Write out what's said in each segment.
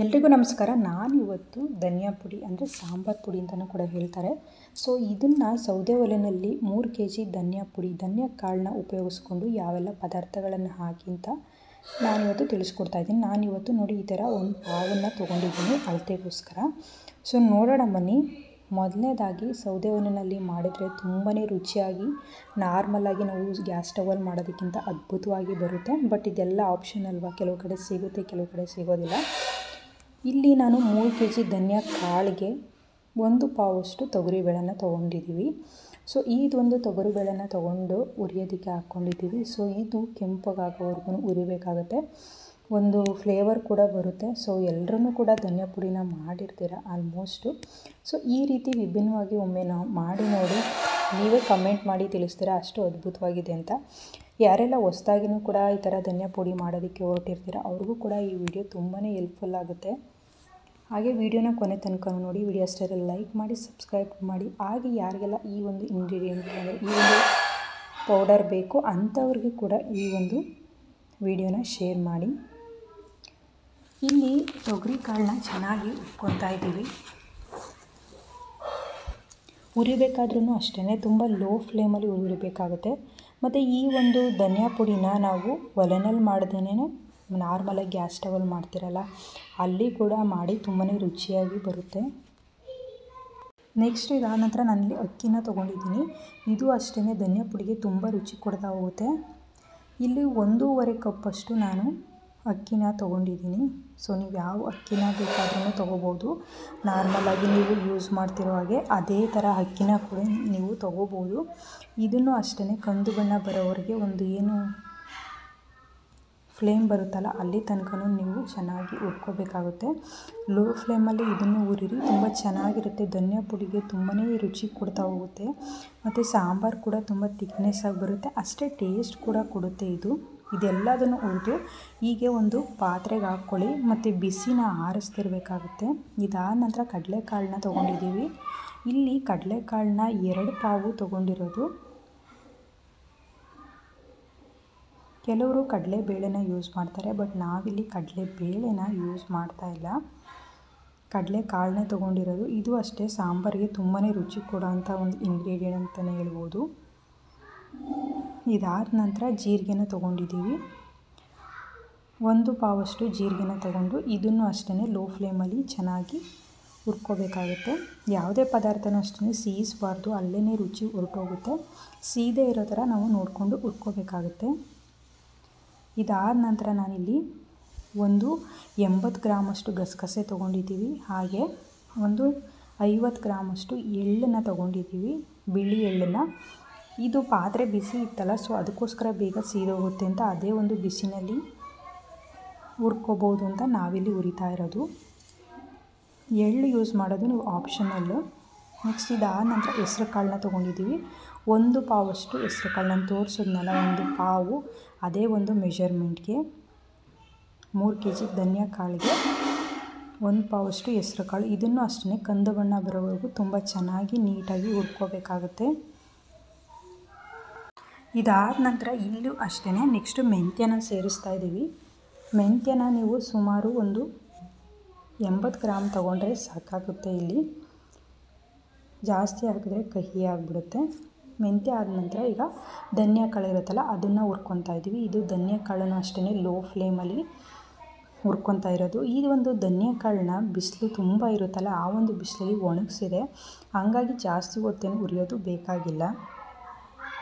ಎಲ್ರಿಗೂ ನಮಸ್ಕಾರ. ನಾನಿವತ್ತು ಧನಿಯಾ ಪುಡಿ ಅಂದರೆ ಸಾಂಬಾರು ಪುಡಿ ಅಂತಲೂ ಕೂಡ ಹೇಳ್ತಾರೆ. ಸೊ ಇದನ್ನು ಸೌದೆ ಒಲೆಯಲ್ಲಿ 3 kg ಧನಿಯಾ ಪುಡಿ, ಧನಿಯಾ ಕಾಳನ್ನ ಉಪಯೋಗಿಸ್ಕೊಂಡು ಯಾವೆಲ್ಲ ಪದಾರ್ಥಗಳನ್ನು ಹಾಕಿ ಅಂತ ನಾನಿವತ್ತು ತಿಳಿಸ್ಕೊಡ್ತಾ ಇದ್ದೀನಿ. ನಾನಿವತ್ತು ನೋಡಿ ಈ ಥರ ಒಂದು ಪಾವನ್ನು ತೊಗೊಂಡಿದ್ದೀನಿ ಅಳತೆಗೋಸ್ಕರ. ಸೊ ನೋಡೋಣ ಬನ್ನಿ. ಮೊದಲನೇದಾಗಿ ಸೌದೆ ಒಲೆಯಲ್ಲಿ ಮಾಡಿದರೆ ತುಂಬಾ ರುಚಿಯಾಗಿ ನಾರ್ಮಲಾಗಿ ನಾವು ಗ್ಯಾಸ್ ಸ್ಟವಲ್ಲಿ ಮಾಡೋದಕ್ಕಿಂತ ಅದ್ಭುತವಾಗಿ ಬರುತ್ತೆ. ಬಟ್ ಇದೆಲ್ಲ ಆಪ್ಷನ್ ಅಲ್ವಾ, ಕೆಲವು ಕಡೆ ಸಿಗುತ್ತೆ, ಕೆಲವು ಕಡೆ ಸಿಗೋದಿಲ್ಲ. ಇಲ್ಲಿ ನಾನು 3 kg ಧನಿಯಾ ಕಾಳಿಗೆ 1 ಪಾವಷ್ಟು ತೊಗರಿಬೇಳೆನ ತೊಗೊಂಡಿದ್ದೀವಿ. ಸೊ ಇದೊಂದು ತೊಗರಿಬೇಳೆನ ತೊಗೊಂಡು ಉರಿಯೋದಕ್ಕೆ ಹಾಕ್ಕೊಂಡಿದ್ದೀವಿ. ಸೊ ಇದು ಕೆಂಪಗಾಗೋವರೆಗೂ ಉರಿಬೇಕಾಗುತ್ತೆ, ಒಂದು ಫ್ಲೇವರ್ ಕೂಡ ಬರುತ್ತೆ. ಸೊ ಎಲ್ಲರೂ ಕೂಡ ಧನಿಯಾ ಪುಡಿನ ಮಾಡಿರ್ತೀರ ಆಲ್ಮೋಸ್ಟು. ಸೊ ಈ ರೀತಿ ವಿಭಿನ್ನವಾಗಿ ಒಮ್ಮೆ ನಾವು ಮಾಡಿ ನೋಡಿ, ನೀವೇ ಕಮೆಂಟ್ ಮಾಡಿ ತಿಳಿಸ್ತೀರಾ ಅಷ್ಟು ಅದ್ಭುತವಾಗಿದೆ ಅಂತ. ಯಾರೆಲ್ಲ ಹೊಸ್ದಾಗಿನೂ ಕೂಡ ಈ ಥರ ಧನಿಯಾ ಪುಡಿ ಮಾಡೋದಕ್ಕೆ ಹೊರಟಿರ್ತೀರ ಅವ್ರಿಗೂ ಕೂಡ ಈ ವಿಡಿಯೋ ತುಂಬಾ ಹೆಲ್ಪ್ಫುಲ್ ಆಗುತ್ತೆ. ಹಾಗೆ ವಿಡಿಯೋನ ಕೊನೆ ತನಕ ನೋಡಿ, ವಿಡಿಯೋ ಅಷ್ಟೇ ಲೈಕ್ ಮಾಡಿ, ಸಬ್ಸ್ಕ್ರೈಬ್ ಮಾಡಿ. ಹಾಗೆ ಯಾರಿಗೆಲ್ಲ ಈ ಒಂದು ಇಂಗ್ರೀಡಿಯೆಂಟ್ ಅಂದರೆ ಈ ಒಂದು ಪೌಡರ್ ಬೇಕು ಅಂಥವ್ರಿಗೆ ಕೂಡ ಈ ಒಂದು ವಿಡಿಯೋನ ಶೇರ್ ಮಾಡಿ. ಇಲ್ಲಿ ತೊಗರಿ ಕಾಳನ್ನ ಚೆನ್ನಾಗಿ ಉಟ್ಕೊತಾ ಇದ್ದೀವಿ. ಉರಿಬೇಕಾದ್ರೂ ಅಷ್ಟೇ ತುಂಬ ಲೋ ಫ್ಲೇಮಲ್ಲಿ ಉರಿಬೇಕಾಗುತ್ತೆ. ಮತ್ತು ಈ ಒಂದು ಧನಿಯಾ ಪುಡಿನ ನಾವು ಒಲೆನಲ್ಲಿ ಮಾಡ್ದೇನೆ ನಾರ್ಮಲಾಗಿ ಗ್ಯಾಸ್ ಸ್ಟವಲ್ಲಿ ಮಾಡ್ತಿರಲ್ಲ ಅಲ್ಲಿ ಕೂಡ ಮಾಡಿ ತುಂಬಾ ರುಚಿಯಾಗಿ ಬರುತ್ತೆ. ನೆಕ್ಸ್ಟ್ ಇದಾದ ನಂತರ ನಾನಿಲ್ಲಿ ಅಕ್ಕಿನ ತೊಗೊಂಡಿದ್ದೀನಿ. ಇದು ಅಷ್ಟೇ ಧನಿಯಾ ಪುಡಿಗೆ ತುಂಬ ರುಚಿ ಕೊಡ್ತಾ ಹೋಗುತ್ತೆ. ಇಲ್ಲಿ 1.5 ಕಪ್ಪಷ್ಟು ನಾನು ಅಕ್ಕಿನ ತೊಗೊಂಡಿದ್ದೀನಿ. ಸೊ ನೀವು ಯಾವ ಅಕ್ಕಿನ ಬೇಕಾದ್ರೂ ತೊಗೋಬೋದು. ನಾರ್ಮಲಾಗಿ ನೀವು ಯೂಸ್ ಮಾಡ್ತಿರೋ ಹಾಗೆ ಅದೇ ಥರ ಅಕ್ಕಿನ ಕೂಡ ನೀವು ತೊಗೋಬೋದು. ಇದನ್ನು ಅಷ್ಟೇ ಕಂದು ಬಣ್ಣ ಬರೋವರೆಗೆ ಒಂದು ಏನು ಫ್ಲೇಮ್ ಬರುತ್ತಲ್ಲ ಅಲ್ಲಿ ತನಕ ನೀವು ಚೆನ್ನಾಗಿ ಹುರ್ಕೋಬೇಕಾಗುತ್ತೆ. ಲೋ ಫ್ಲೇಮಲ್ಲಿ ಇದನ್ನು ಉರಿರಿ, ತುಂಬ ಚೆನ್ನಾಗಿರುತ್ತೆ. ಧನಿಯಾ ಪುಡಿಗೆ ತುಂಬಾ ರುಚಿ ಕೊಡ್ತಾ ಹೋಗುತ್ತೆ. ಮತ್ತು ಸಾಂಬಾರು ಕೂಡ ತುಂಬ ತಿಕ್ನೆಸ್ ಆಗಿ ಬರುತ್ತೆ, ಅಷ್ಟೇ ಟೇಸ್ಟ್ ಕೂಡ ಕೊಡುತ್ತೆ. ಇದೆಲ್ಲದನ್ನು ಹುರಿದು ಹೀಗೆ ಒಂದು ಪಾತ್ರೆಗೆ ಹಾಕ್ಕೊಳ್ಳಿ ಮತ್ತು ಬಿಸಿನ ಆರಿಸ್ತಿರ್ಬೇಕಾಗುತ್ತೆ. ಇದಾದ ನಂತರ ಕಡಲೆಕಾಳನ್ನ ತೊಗೊಂಡಿದ್ದೀವಿ. ಇಲ್ಲಿ ಕಡಲೆಕಾಳನ್ನ 2 ಪಾವು ತೊಗೊಂಡಿರೋದು. ಕೆಲವರು ಕಡಲೆಬೇಳೆನ ಯೂಸ್ ಮಾಡ್ತಾರೆ, ಬಟ್ ನಾವಿಲ್ಲಿ ಕಡಲೆಬೇಳೆನ ಯೂಸ್ ಮಾಡ್ತಾಯಿಲ್ಲ, ಕಡಲೆಕಾಳನ್ನೇ ತೊಗೊಂಡಿರೋದು. ಇದು ಅಷ್ಟೇ ಸಾಂಬಾರಿಗೆ ತುಂಬಾ ರುಚಿ ಕೊಡೋವಂಥ ಒಂದು ಇಂಗ್ರೀಡಿಯೆಂಟ್ ಅಂತಲೇ ಹೇಳ್ಬೋದು. ಇದಾದ ನಂತರ ಜೀರಿಗೆನ ತೊಗೊಂಡಿದ್ದೀವಿ. 1 ಪಾವಷ್ಟು ಜೀರಿಗೆನ ತೊಗೊಂಡು ಇದನ್ನು ಅಷ್ಟೇ ಲೋ ಫ್ಲೇಮಲ್ಲಿ ಚೆನ್ನಾಗಿ ಹುರ್ಕೋಬೇಕಾಗುತ್ತೆ. ಯಾವುದೇ ಪದಾರ್ಥನೂ ಅಷ್ಟೇ ಸೀಯಿಸಬಾರ್ದು, ಅಲ್ಲೇ ರುಚಿ ಹೊರಟೋಗುತ್ತೆ. ಸೀದೇ ಇರೋ ಥರ ನಾವು ನೋಡಿಕೊಂಡು ಹುರ್ಕೋಬೇಕಾಗುತ್ತೆ. ಇದಾದ ನಂತರ ನಾನಿಲ್ಲಿ ಒಂದು 80 ಗ್ರಾಮಷ್ಟು ಗಸಗಸೆ ತೊಗೊಂಡಿದ್ದೀವಿ. ಹಾಗೆ ಒಂದು 50 ಗ್ರಾಮಷ್ಟು ಎಳ್ಳನ್ನು ತೊಗೊಂಡಿದ್ದೀವಿ, ಬಿಳಿ ಎಳ್ಳನ್ನು. ಇದು ಪಾತ್ರೆ ಬಿಸಿ ಇತ್ತಲ್ಲ, ಸೊ ಅದಕ್ಕೋಸ್ಕರ ಬೇಗ ಸೀದೋಗುತ್ತೆ ಅಂತ ಅದೇ ಒಂದು ಬಿಸಿನಲ್ಲಿ ಹುರ್ಕೋಬೋದು ಅಂತ ನಾವಿಲ್ಲಿ ಹುರಿತಾ ಇರೋದು. ಎಳ್ಳು ಯೂಸ್ ಮಾಡೋದು ನೀವು ಆಪ್ಷನಲ್ಲು. ನೆಕ್ಸ್ಟ್ ಇದಾದ ನಂತರ ಹೆಸ್ರು ಕಾಳನ್ನ ತೊಗೊಂಡಿದ್ದೀವಿ. 1 ಪಾವಷ್ಟು ಹೆಸ್ರು ಕಾಳು, ನಾನು ತೋರಿಸಿದ್ನಲ್ಲ 1 ಪಾವು, ಅದೇ ಒಂದು ಮೆಷರ್ಮೆಂಟ್ಗೆ 3 kg ಧನಿಯಾ ಕಾಳಿಗೆ 1 ಪಾವಷ್ಟು ಹೆಸ್ರು ಕಾಳು. ಇದನ್ನು ಅಷ್ಟೇ ಕಂದು ಬಣ್ಣ ಬರೋವರೆಗೂ ತುಂಬ ಚೆನ್ನಾಗಿ ನೀಟಾಗಿ ಹುರ್ಕೋಬೇಕಾಗುತ್ತೆ. ಇದಾದ ನಂತರ ಇಲ್ಲೂ ಅಷ್ಟೇ ನೆಕ್ಸ್ಟು ಮೆಂತ್ಯನ ಸೇರಿಸ್ತಾ ಇದ್ದೀವಿ. ಮೆಂತ್ಯನ ನೀವು ಸುಮಾರು ಒಂದು 80 ಗ್ರಾಮ್ ತೊಗೊಂಡ್ರೆ ಸಾಕಾಗುತ್ತೆ. ಇಲ್ಲಿ ಜಾಸ್ತಿ ಹಾಕಿದ್ರೆ ಕಹಿ ಆಗಿಬಿಡುತ್ತೆ. ಮೆಂತ್ಯ ಆದ ನಂತರ ಈಗ ಧನಿಯಾ ಕಾಳು ಇರುತ್ತಲ್ಲ ಅದನ್ನು ಹುರ್ಕೊತಾ ಇದ್ದೀವಿ. ಇದು ಧನಿಯಾ ಕಾಳನ್ನು ಅಷ್ಟೇ ಲೋ ಫ್ಲೇಮಲ್ಲಿ ಹುರ್ಕೊತಾ ಇರೋದು. ಈ ಒಂದು ಧನಿಯಾ ಕಾಳನ್ನ ಬಿಸಿಲು ತುಂಬ ಇರುತ್ತಲ್ಲ ಆ ಒಂದು ಬಿಸಿಲಲ್ಲಿ ಒಣಗಿಸಿದೆ, ಹಾಗಾಗಿ ಜಾಸ್ತಿ ಹೊತ್ತೇನು ಹುರಿಯೋದು ಬೇಕಾಗಿಲ್ಲ.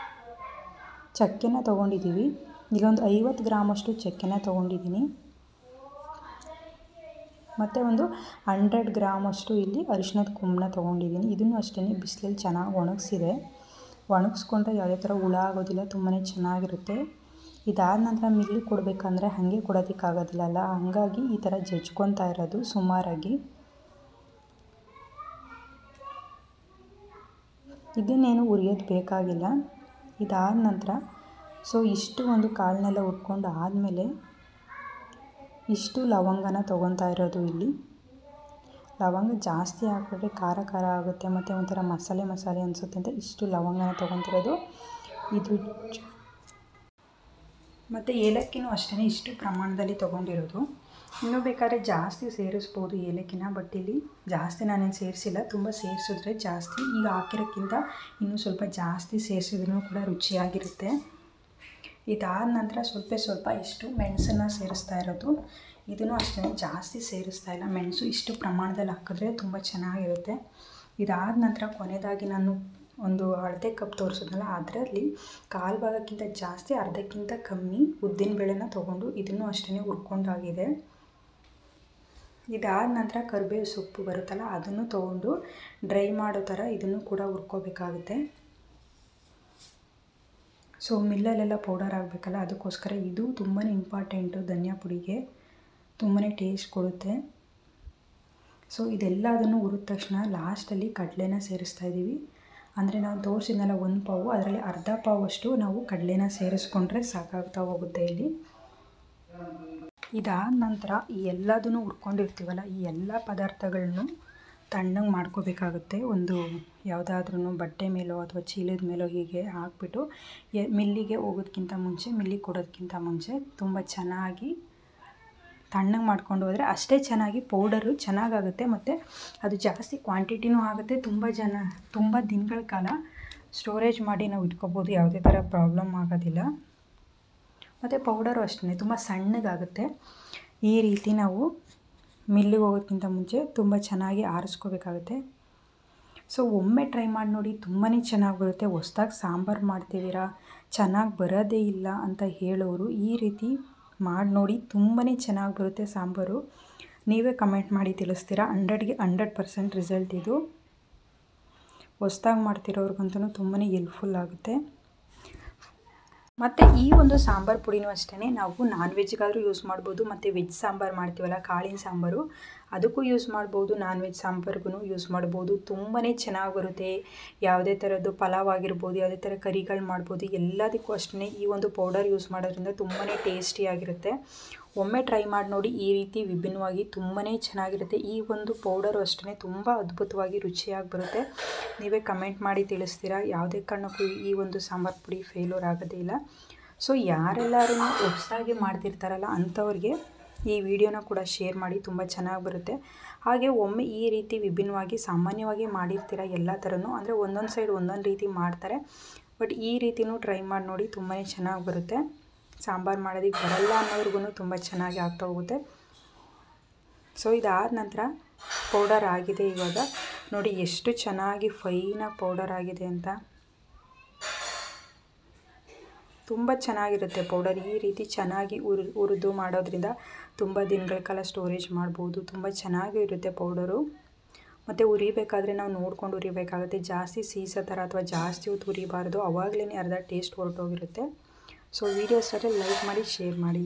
ಚಕ್ಕೆನ ತೊಗೊಂಡಿದ್ದೀವಿ. ಇಲ್ಲೊಂದು 50 ಗ್ರಾಮಷ್ಟು ಚಕ್ಕೆನ ತೊಗೊಂಡಿದ್ದೀನಿ. ಮತ್ತು ಒಂದು 100 ಗ್ರಾಮಷ್ಟು ಇಲ್ಲಿ ಅರಿಶಿಣದ ಕೊಂಬನ್ನ ತೊಗೊಂಡಿದ್ದೀನಿ. ಇದನ್ನು ಅಷ್ಟೇ ಬಿಸಿಲಲ್ಲಿ ಚೆನ್ನಾಗಿ ಒಣಗಿಸಿದೆ. ಒಣಗಿಸ್ಕೊಂಡ್ರೆ ಯಾವುದೇ ಥರ ಹುಳ ಆಗೋದಿಲ್ಲ, ತುಂಬಾ ಚೆನ್ನಾಗಿರುತ್ತೆ. ಇದಾದ ನಂತರ ಮಿಲ್ಲಿ ಕೊಡಬೇಕಂದ್ರೆ ಹಾಗೆ ಕೊಡೋದಕ್ಕಾಗೋದಿಲ್ಲಲ್ಲ, ಹಾಗಾಗಿ ಈ ಥರ ಜಜ್ಕೊತಾ ಇರೋದು ಸುಮಾರಾಗಿ. ಇದನ್ನೇನು ಹುರಿಯೋದು ಬೇಕಾಗಿಲ್ಲ. ಇದಾದ ನಂತರ ಸೊ ಇಷ್ಟು ಒಂದು ಕಾಳನ್ನೆಲ್ಲ ಹುರ್ಕೊಂಡು ಆದಮೇಲೆ ಇಷ್ಟು ಲವಂಗನ ತೊಗೊತಾ ಇರೋದು. ಇಲ್ಲಿ ಲವಂಗ ಜಾಸ್ತಿ ಹಾಕಿಬಿಟ್ರೆ ಖಾರ ಖಾರ ಆಗುತ್ತೆ ಮತ್ತು ಒಂಥರ ಮಸಾಲೆ ಅನಿಸುತ್ತೆ ಅಂತ ಇಷ್ಟು ಲವಂಗನ ತೊಗೊತಿರೋದು. ಇದು ಮತ್ತು ಏಲಕ್ಕಿನೂ ಅಷ್ಟೇ ಇಷ್ಟು ಪ್ರಮಾಣದಲ್ಲಿ ತೊಗೊಂಡಿರೋದು. ಇನ್ನೂ ಬೇಕಾದ್ರೆ ಜಾಸ್ತಿ ಸೇರಿಸ್ಬೋದು ಏಲಕ್ಕಿನ, ಬಟ್ ಇಲ್ಲಿ ಜಾಸ್ತಿ ನಾನೇನು ಸೇರಿಸಿಲ್ಲ. ತುಂಬ ಸೇರಿಸಿದ್ರೆ ಜಾಸ್ತಿ, ಈಗ ಹಾಕಿರೋಕ್ಕಿಂತ ಇನ್ನೂ ಸ್ವಲ್ಪ ಜಾಸ್ತಿ ಸೇರಿಸಿದ್ರೂ ಕೂಡ ರುಚಿಯಾಗಿರುತ್ತೆ. ಇದಾದ ನಂತರ ಸ್ವಲ್ಪ ಇಷ್ಟು ಮೆಣಸನ್ನು ಸೇರಿಸ್ತಾ ಇರೋದು. ಇದನ್ನು ಅಷ್ಟೇ ಜಾಸ್ತಿ ಸೇರಿಸ್ತಾ ಇಲ್ಲ. ಮೆಣಸು ಇಷ್ಟು ಪ್ರಮಾಣದಲ್ಲಿ ಹಾಕಿದ್ರೆ ತುಂಬ ಚೆನ್ನಾಗಿರುತ್ತೆ. ಇದಾದ ನಂತರ ಕೊನೆಯದಾಗಿ ನಾನು ಒಂದು ಅಳತೆ ಕಪ್ ತೋರಿಸಿದ್ನಲ್ಲ, ಅದರಲ್ಲಿ ಕಾಲು ಭಾಗಕ್ಕಿಂತ ಜಾಸ್ತಿ, ಅರ್ಧಕ್ಕಿಂತ ಕಮ್ಮಿ ಉದ್ದಿನಬೇಳೆನ ತೊಗೊಂಡು ಇದನ್ನು ಅಷ್ಟೇ ಹುರ್ಕೊಂಡಾಗಿದೆ. ಇದಾದ ನಂತರ ಕರಿಬೇವು ಸೊಪ್ಪು ಬರುತ್ತಲ್ಲ, ಅದನ್ನು ತೊಗೊಂಡು ಡ್ರೈ ಮಾಡೋ ಥರ ಇದನ್ನು ಕೂಡ ಹುರ್ಕೋಬೇಕಾಗುತ್ತೆ. ಸೊ ಮಿಲ್ಲಲ್ಲೆಲ್ಲ ಪೌಡರ್ ಆಗಬೇಕಲ್ಲ, ಅದಕ್ಕೋಸ್ಕರ ಇದು ತುಂಬಾ ಇಂಪಾರ್ಟೆಂಟು. ಧನಿಯಾ ಪುಡಿಗೆ ತುಂಬಾ ಟೇಸ್ಟ್ ಕೊಡುತ್ತೆ. ಸೊ ಇದೆಲ್ಲದನ್ನು ಹುರಿದ ತಕ್ಷಣ ಲಾಸ್ಟಲ್ಲಿ ಕಡಲೆನ ಸೇರಿಸ್ತಾ ಇದ್ದೀವಿ. ಅಂದರೆ ನಾವು ತೋರಿಸಿದ್ನಲ್ಲ 1 ಪಾವು, ಅದರಲ್ಲಿ ಅರ್ಧ ಪಾವಷ್ಟು ನಾವು ಕಡಲೆನ ಸೇರಿಸ್ಕೊಂಡ್ರೆ ಸಾಕಾಗ್ತಾ ಹೋಗುತ್ತೆ ಇಲ್ಲಿ. ಇದಾದ ನಂತರ ಈ ಎಲ್ಲದನ್ನು ಹುರ್ಕೊಂಡಿರ್ತೀವಲ್ಲ, ಈ ಎಲ್ಲ ಪದಾರ್ಥಗಳನ್ನು ತಣ್ಣಗೆ ಮಾಡ್ಕೋಬೇಕಾಗುತ್ತೆ. ಒಂದು ಯಾವುದಾದ್ರೂ ಬಟ್ಟೆ ಮೇಲೋ ಅಥವಾ ಚೀಲದ ಮೇಲೋ ಹೀಗೆ ಹಾಕ್ಬಿಟ್ಟು ಮಿಲ್ಲಿಗೆ ಹೋಗೋದಕ್ಕಿಂತ ಮುಂಚೆ, ಮಿಲ್ಲಿಗೆ ಕೊಡೋದಕ್ಕಿಂತ ಮುಂಚೆ ತುಂಬ ಚೆನ್ನಾಗಿ ತಣ್ಣಗೆ ಮಾಡ್ಕೊಂಡು ಹೋದರೆ ಅಷ್ಟೇ ಚೆನ್ನಾಗಿ ಪೌಡರು ಚೆನ್ನಾಗಾಗುತ್ತೆ. ಮತ್ತು ಅದು ಜಾಸ್ತಿ ಕ್ವಾಂಟಿಟಿನೂ ಆಗುತ್ತೆ. ತುಂಬ ದಿನಗಳ ಕಾಲ ಸ್ಟೋರೇಜ್ ಮಾಡಿ ನಾವು ಇಟ್ಕೋಬೋದು, ಯಾವುದೇ ಥರ ಪ್ರಾಬ್ಲಮ್ ಆಗೋದಿಲ್ಲ. ಮತ್ತು ಪೌಡರು ಅಷ್ಟೇ ತುಂಬ ಸಣ್ಣಗಾಗುತ್ತೆ. ಈ ರೀತಿ ನಾವು ಮಿಲ್ಲಿಗೆ ಹೋಗೋದಕ್ಕಿಂತ ಮುಂಚೆ ತುಂಬ ಚೆನ್ನಾಗಿ ಆರಿಸ್ಕೋಬೇಕಾಗುತ್ತೆ. ಸೊ ಒಮ್ಮೆ ಟ್ರೈ ಮಾಡಿ ನೋಡಿ, ತುಂಬಾ ಚೆನ್ನಾಗಿ ಬರುತ್ತೆ. ಹೊಸ್ದಾಗಿ ಸಾಂಬಾರು ಮಾಡ್ತಿದ್ದೀರಾ, ಚೆನ್ನಾಗಿ ಬರೋದೇ ಇಲ್ಲ ಅಂತ ಹೇಳೋರು ಈ ರೀತಿ ಮಾಡಿ ನೋಡಿ, ತುಂಬಾ ಚೆನ್ನಾಗಿ ಬರುತ್ತೆ ಸಾಂಬಾರು. ನೀವೇ ಕಮೆಂಟ್ ಮಾಡಿ ತಿಳಿಸ್ತೀರಾ. 100ಗೆ 100% ರಿಸಲ್ಟ್ ಇದು. ಹೊಸ್ದಾಗಿ ಮಾಡ್ತಿರೋರ್ಗಂತೂ ತುಂಬಾ ಹೆಲ್ಪ್ಫುಲ್ ಆಗುತ್ತೆ. ಮತ್ತು ಈ ಒಂದು ಸಾಂಬಾರು ಪುಡಿನೂ ಅಷ್ಟೇ ನಾವು ನಾನ್ ವೆಜ್ಗಾದರೂ ಯೂಸ್ ಮಾಡ್ಬೋದು. ಮತ್ತು ವೆಜ್ ಸಾಂಬಾರು ಮಾಡ್ತೀವಲ್ಲ, ಕಾಳಿನ ಸಾಂಬಾರು, ಅದಕ್ಕೂ ಯೂಸ್ ಮಾಡ್ಬೋದು. ನಾನ್ ವೆಜ್ ಸಾಂಬಾರ್ಗೂ ಯೂಸ್ ಮಾಡ್ಬೋದು. ತುಂಬಾ ಚೆನ್ನಾಗಿ ಬರುತ್ತೆ. ಯಾವುದೇ ಥರದ್ದು ಪಲಾವ್ ಆಗಿರ್ಬೋದು, ಯಾವುದೇ ಥರ ಕರಿಗಳು ಮಾಡ್ಬೋದು, ಎಲ್ಲದಕ್ಕೂ ಅಷ್ಟೇ ಈ ಒಂದು ಪೌಡರ್ ಯೂಸ್ ಮಾಡೋದ್ರಿಂದ ತುಂಬಾ ಟೇಸ್ಟಿಯಾಗಿರುತ್ತೆ. ಒಮ್ಮೆ ಟ್ರೈ ಮಾಡಿ ನೋಡಿ, ಈ ರೀತಿ ವಿಭಿನ್ನವಾಗಿ ತುಂಬಾ ಚೆನ್ನಾಗಿರುತ್ತೆ. ಈ ಒಂದು ಪೌಡರು ಅಷ್ಟೇ ತುಂಬ ಅದ್ಭುತವಾಗಿ ರುಚಿಯಾಗಿ ಬರುತ್ತೆ. ನೀವೇ ಕಮೆಂಟ್ ಮಾಡಿ ತಿಳಿಸ್ತೀರಾ. ಯಾವುದೇ ಕಾರಣಕ್ಕೂ ಈ ಒಂದು ಸಾಂಬಾರು ಪುಡಿ ಫೇಲ್ಯೂರ್ ಆಗೋದೇ ಇಲ್ಲ. ಸೊ ಯಾರೆಲ್ಲರೂ ಹೊಸದಾಗಿ ಮಾಡ್ತಿರ್ತಾರಲ್ಲ ಅಂಥವ್ರಿಗೆ ಈ ವಿಡಿಯೋನ ಕೂಡ ಶೇರ್ ಮಾಡಿ, ತುಂಬ ಚೆನ್ನಾಗಿ ಬರುತ್ತೆ. ಹಾಗೆ ಒಮ್ಮೆ ಈ ರೀತಿ ವಿಭಿನ್ನವಾಗಿ ಸಾಮಾನ್ಯವಾಗಿ ಮಾಡಿರ್ತೀರ ಎಲ್ಲ ಥರನೂ, ಅಂದರೆ ಒಂದೊಂದು ಸೈಡ್ ಒಂದೊಂದು ರೀತಿ ಮಾಡ್ತಾರೆ. ಬಟ್ ಈ ರೀತಿಯೂ ಟ್ರೈ ಮಾಡಿ ನೋಡಿ, ತುಂಬಾ ಚೆನ್ನಾಗಿ ಬರುತ್ತೆ. ಸಾಂಬಾರು ಮಾಡೋದಕ್ಕೆ ಬರಲ್ಲ ಅನ್ನೋರ್ಗು ತುಂಬ ಚೆನ್ನಾಗಿ ಆಗ್ತಾ ಹೋಗುತ್ತೆ. ಸೊ ಇದಾದ ನಂತರ ಪೌಡರ್ ಆಗಿದೆ. ಇವಾಗ ನೋಡಿ ಎಷ್ಟು ಚೆನ್ನಾಗಿ ಫೈನಾಗಿ ಪೌಡರ್ ಆಗಿದೆ ಅಂತ. ತುಂಬ ಚೆನ್ನಾಗಿರುತ್ತೆ ಪೌಡರ್. ಈ ರೀತಿ ಚೆನ್ನಾಗಿ ಹುರಿದು ಮಾಡೋದ್ರಿಂದ ತುಂಬ ದಿನಗಳ ಕಾಲ ಸ್ಟೋರೇಜ್ ಮಾಡ್ಬೋದು. ತುಂಬ ಚೆನ್ನಾಗಿ ಇರುತ್ತೆ ಪೌಡರು. ಮತ್ತು ಉರಿಬೇಕಾದ್ರೆ ನಾವು ನೋಡ್ಕೊಂಡು ಉರಿಬೇಕಾಗುತ್ತೆ. ಜಾಸ್ತಿ ಸೀಸೋ ಥರ ಅಥವಾ ಜಾಸ್ತಿ ಹೊತ್ತು ಉರಿಬಾರ್ದು, ಆವಾಗಲೇ ಅರ್ಧ ಟೇಸ್ಟ್ ಹೊರಟೋಗಿರುತ್ತೆ. ಸೊ ವಿಡಿಯೋ ಇಷ್ಟ ಆದರೆ ಲೈಕ್ ಮಾಡಿ, ಶೇರ್ ಮಾಡಿ.